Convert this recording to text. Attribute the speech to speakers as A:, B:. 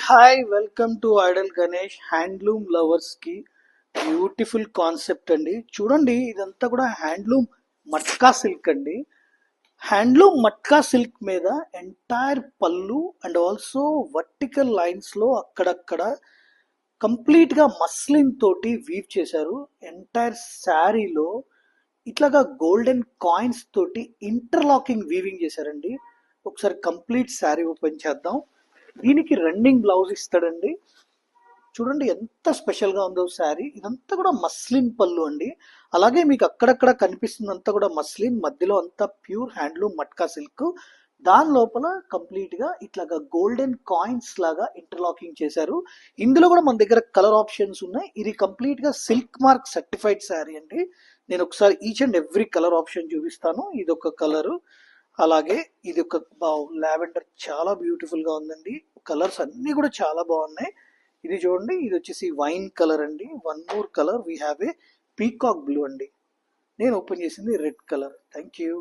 A: Hi welcome to Idol Ganesh handloom lovers కి beautiful concept అండి. చూడండి, ఇదంతా కూడా హ్యాండ్లూమ్ మట్కా సిల్క్ అండి. హ్యాండ్లూమ్ మట్కా సిల్క్ మీద ఎంటైర్ పళ్ళు అండ్ ఆల్సో వర్టికల్ లైన్స్ లో అక్కడక్కడ కంప్లీట్ గా మస్లిన్ తోటి వీవ్ చేశారు. ఎంటైర్ శారీలో ఇట్లాగా గోల్డెన్ కాయిన్స్ తోటి ఇంటర్లాకింగ్ వీవింగ్ చేశారండి. ఒకసారి కంప్లీట్ శారీ ఓపెన్ చేద్దాం. దీనికి రన్నింగ్ బ్లౌజ్ ఇస్తాడండి. చూడండి ఎంత స్పెషల్ గా ఉందో శారీ. ఇదంతా కూడా మస్లిన్ పళ్ళు అండి. అలాగే మీకు అక్కడక్కడ కనిపిస్తుందంతా కూడా మస్లిన్, మధ్యలో అంతా ప్యూర్ హ్యాండ్లూమ్ మట్కా సిల్క్. దాని లోపల కంప్లీట్ గా ఇట్లాగా గోల్డెన్ కాయిన్స్ లాగా ఇంటర్లాకింగ్ చేశారు. ఇందులో కూడా మన దగ్గర కలర్ ఆప్షన్స్ ఉన్నాయి. ఇది కంప్లీట్ గా సిల్క్ మార్క్ సర్టిఫైడ్ శారీ అండి. నేను ఒకసారి each and every colour option చూపిస్తాను. ఇది ఒక కలరు, అలాగే ఇది ఒక లావెండర్ చాలా బ్యూటిఫుల్ గా ఉందండి. కలర్స్ అన్ని కూడా చాలా బాగున్నాయి. ఇది చూడండి, ఇది వచ్చేసి వైన్ కలర్ అండి. One more colour we have a peacock blue అండి. నేను ఓపెన్ చేసింది రెడ్ కలర్. Thank you.